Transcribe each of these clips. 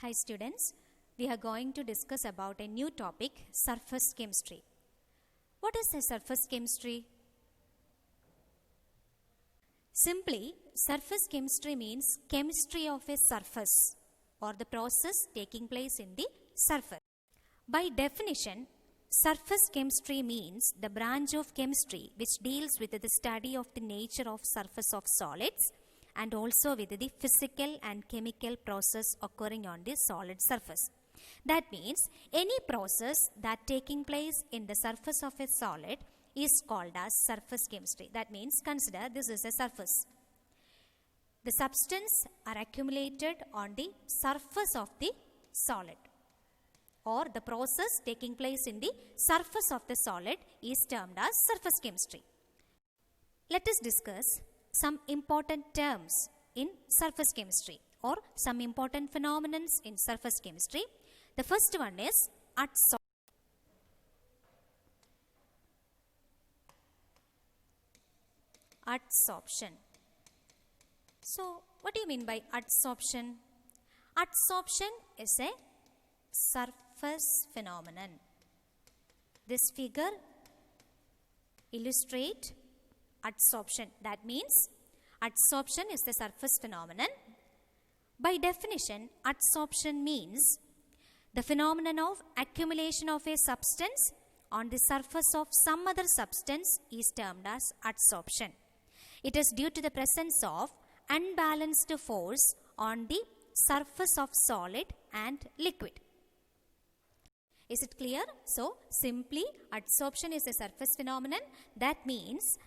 Hi students, we are going to discuss about a new topic, surface chemistry. What is a surface chemistry? Simply, surface chemistry means chemistry of a surface or the process taking place in the surface. By definition, surface chemistry means the branch of chemistry which deals with the study of the nature of surface of solids and also with the physical and chemical process occurring on the solid surface. That means any process that taking place in the surface of a solid is called as surface chemistry. That means consider this is a surface. The substance are accumulated on the surface of the solid, or the process taking place in the surface of the solid is termed as surface chemistry. Let us discuss some important terms in surface chemistry or some important phenomena in surface chemistry. The first one is adsorption. So, what do you mean by adsorption? Adsorption is a surface phenomenon. This figure illustrates adsorption. That means adsorption is the surface phenomenon. By definition, adsorption means the phenomenon of accumulation of a substance on the surface of some other substance is termed as adsorption. It is due to the presence of unbalanced force on the surface of solid and liquid. Is it clear? So, simply adsorption is a surface phenomenon. That means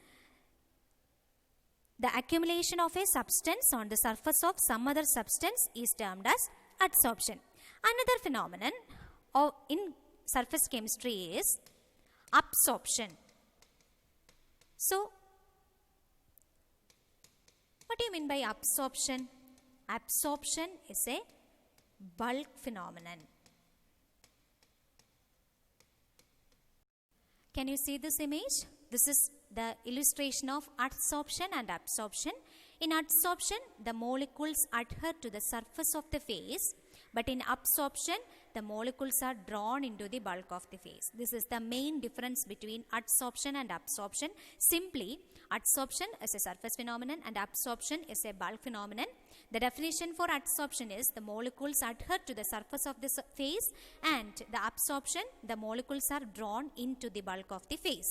the accumulation of a substance on the surface of some other substance is termed as adsorption. Another phenomenon in surface chemistry is absorption. So, what do you mean by absorption? Absorption is a bulk phenomenon. Can you see this image? This is the illustration of adsorption and absorption. In adsorption, the molecules adhere to the surface of the phase, but in absorption, the molecules are drawn into the bulk of the phase. This is the main difference between adsorption and absorption. Simply, adsorption is a surface phenomenon and absorption is a bulk phenomenon. The definition for adsorption is the molecules adhere to the surface of the phase, and the absorption, the molecules are drawn into the bulk of the phase.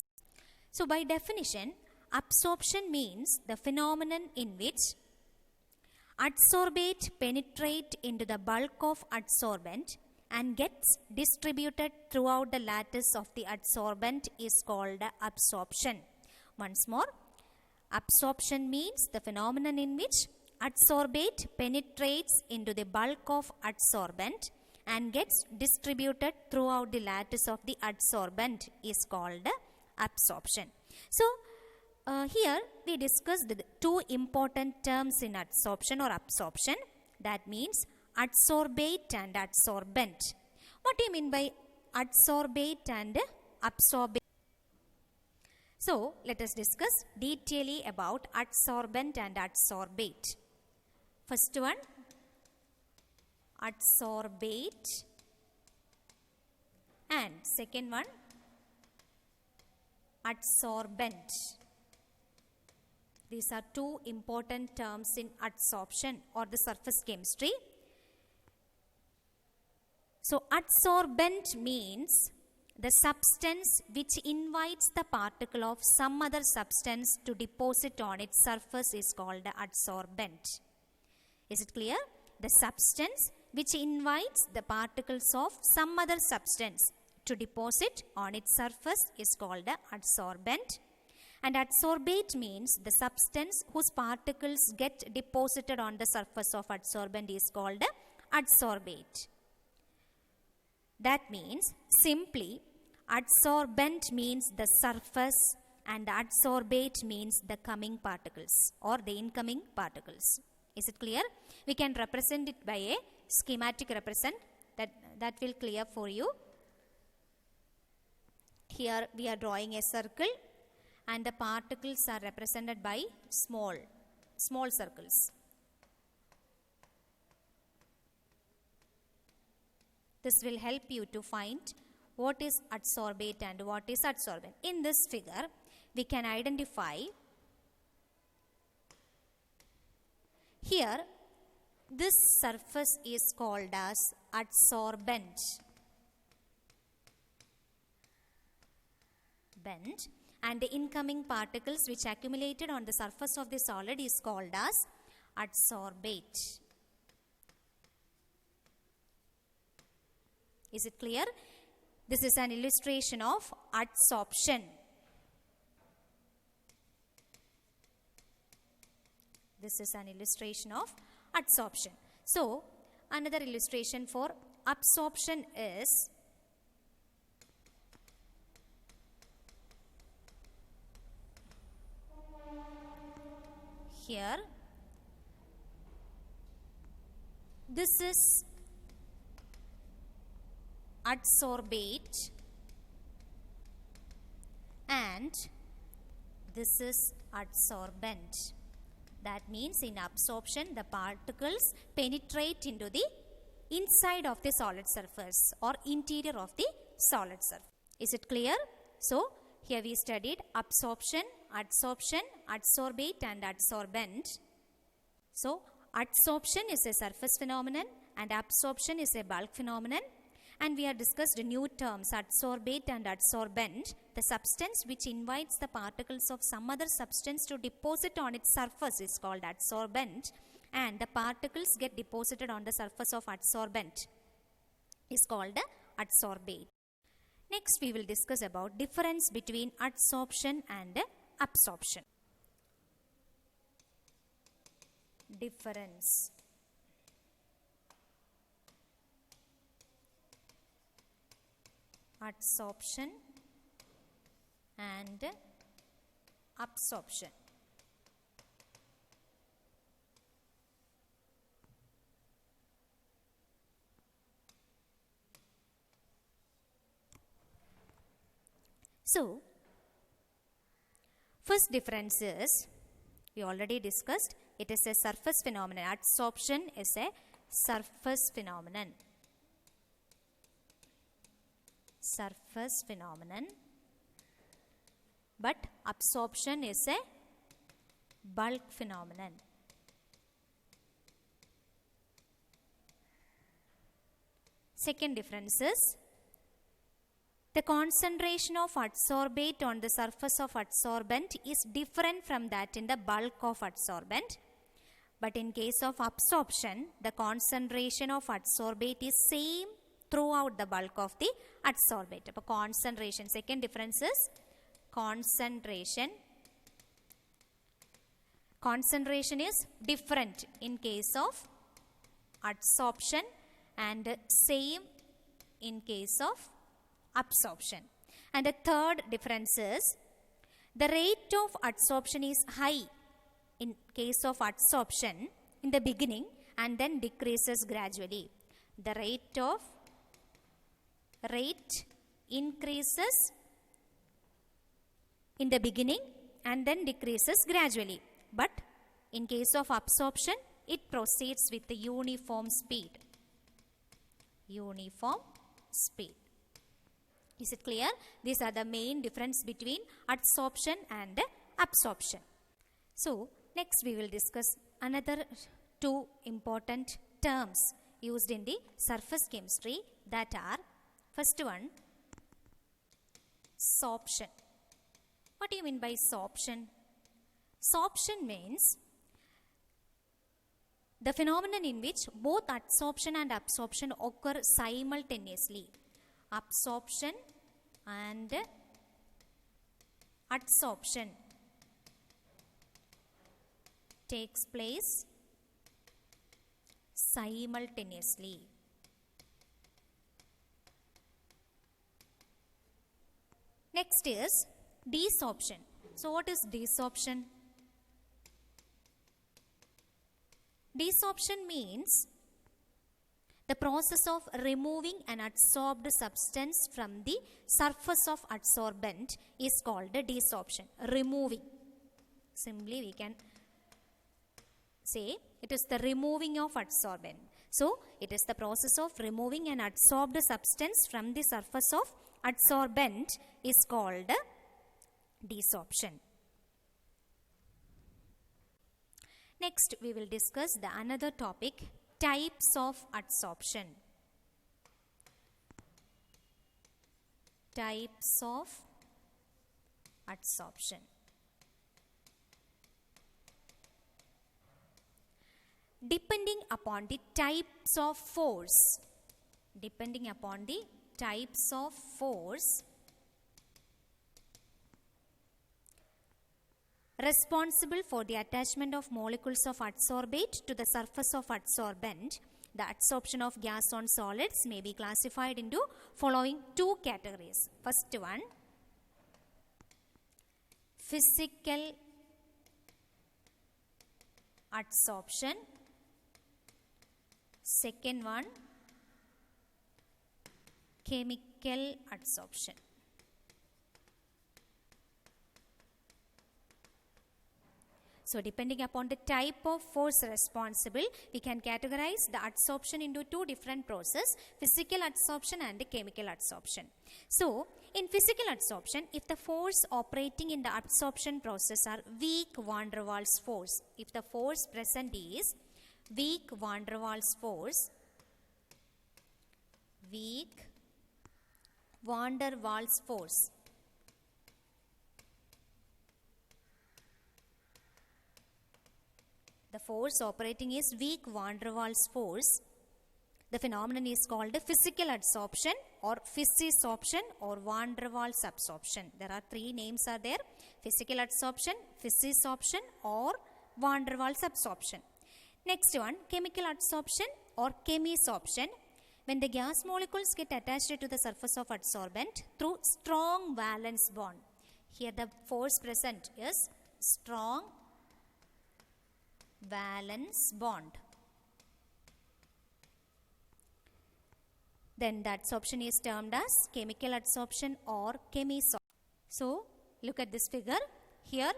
So, by definition, absorption means the phenomenon in which adsorbate penetrate into the bulk of adsorbent and gets distributed throughout the lattice of the adsorbent is called absorption. Once more, absorption means the phenomenon in which adsorbate penetrates into the bulk of adsorbent and gets distributed throughout the lattice of the adsorbent is called absorption. So, here we discussed the two important terms in adsorption or absorption. That means adsorbate and adsorbent. What do you mean by adsorbate and absorbate? So, let us discuss detailedly about adsorbent and adsorbate. First one, adsorbate, and second one, adsorbent. These are two important terms in adsorption or the surface chemistry. So, adsorbent means the substance which invites the particle of some other substance to deposit on its surface is called adsorbent. Is it clear? The substance which invites the particles of some other substance to deposit on its surface is called adsorbent. And adsorbate means the substance whose particles get deposited on the surface of adsorbent is called adsorbate. That means simply adsorbent means the surface and adsorbate means the coming particles or the incoming particles. Is it clear? We can represent it by a schematic represent that will clear for you. Here we are drawing a circle and the particles are represented by small circles. This will help you to find what is adsorbate and what is adsorbent. In this figure, we can identify here this surface is called as adsorbent. And the incoming particles which accumulated on the surface of the solid is called as adsorbate. Is it clear? This is an illustration of adsorption. This is an illustration of adsorption. So, another illustration for absorption is here. This is adsorbate and this is adsorbent. That means in absorption the particles penetrate into the inside of the solid surface or interior of the solid surface. Is it clear? So, here we studied absorption, adsorption, adsorbate and adsorbent. So, adsorption is a surface phenomenon and absorption is a bulk phenomenon. And we have discussed new terms, adsorbate and adsorbent. The substance which invites the particles of some other substance to deposit on its surface is called adsorbent. And the particles get deposited on the surface of adsorbent is called adsorbate. Next we will discuss about difference between adsorption and absorption. Difference. Adsorption and absorption. So, first difference is, we already discussed, it is a surface phenomenon. Adsorption is a surface phenomenon. Surface phenomenon, but absorption is a bulk phenomenon. Second difference is, the concentration of adsorbate on the surface of adsorbent is different from that in the bulk of adsorbent. But in case of absorption, the concentration of adsorbate is same throughout the bulk of the adsorbate. So, concentration. Second difference is concentration. Concentration is different in case of adsorption and same in case of absorption. And the third difference is, the rate of adsorption is high in case of adsorption in the beginning and then decreases gradually. The rate increases in the beginning and then decreases gradually. But in case of absorption, it proceeds with the uniform speed. Uniform speed. Is it clear? These are the main difference between adsorption and absorption. So, next we will discuss another two important terms used in the surface chemistry, that are, first one, sorption. What do you mean by sorption? Sorption means the phenomenon in which both adsorption and absorption occur simultaneously. Absorption and adsorption takes place simultaneously. Next is desorption. So, what is desorption? Desorption means the process of removing an adsorbed substance from the surface of adsorbent is called desorption. Removing. Simply we can say it is the removing of adsorbent. So, it is the process of removing an adsorbed substance from the surface of adsorbent is called desorption. Next, we will discuss the another topic, types of adsorption. Types of adsorption. Depending upon the types of force, responsible for the attachment of molecules of adsorbate to the surface of adsorbent, the adsorption of gas on solids may be classified into following two categories. First one, physical adsorption. Second one, chemical adsorption. So, depending upon the type of force responsible, we can categorize the adsorption into two different processes, physical adsorption and chemical adsorption. So, in physical adsorption, if the force operating in the adsorption process are weak van der Waals force, if the force present is weak van der Waals force, the force operating is weak van der Waals force, the phenomenon is called physical adsorption or physisorption or van der Waals absorption. There are three names are there, physical adsorption, physisorption or van der Waals absorption. Next one, chemical adsorption or chemisorption. When the gas molecules get attached to the surface of adsorbent through strong valence bond. Here the force present is strong valence bond. Then the adsorption is termed as chemical adsorption or chemisorption. So, look at this figure. Here,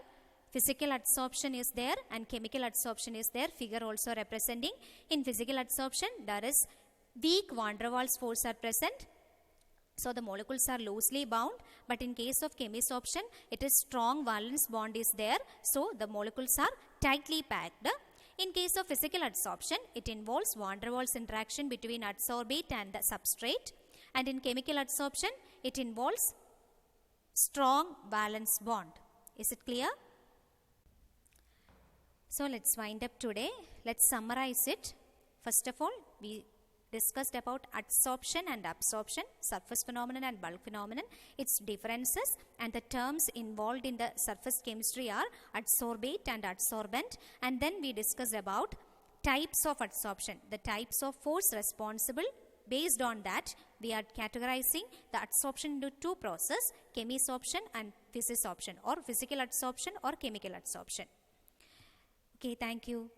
physical adsorption is there and chemical adsorption is there. Figure also representing. In physical adsorption, there is weak van der Waals force are present. So, the molecules are loosely bound. But in case of chemisorption, it is strong valence bond is there. So, the molecules are tightly packed. In case of physical adsorption, it involves van der Waals interaction between adsorbate and the substrate. And in chemical adsorption, it involves strong valence bond. Is it clear? So, let's wind up today. Let's summarize it. First of all, we discussed about adsorption and absorption, surface phenomenon and bulk phenomenon, its differences, and the terms involved in the surface chemistry are adsorbate and adsorbent. And then we discussed about types of adsorption, the types of force responsible. Based on that, we are categorizing the adsorption into two processes, chemisorption and physisorption, or physical adsorption or chemical adsorption. Okay, thank you.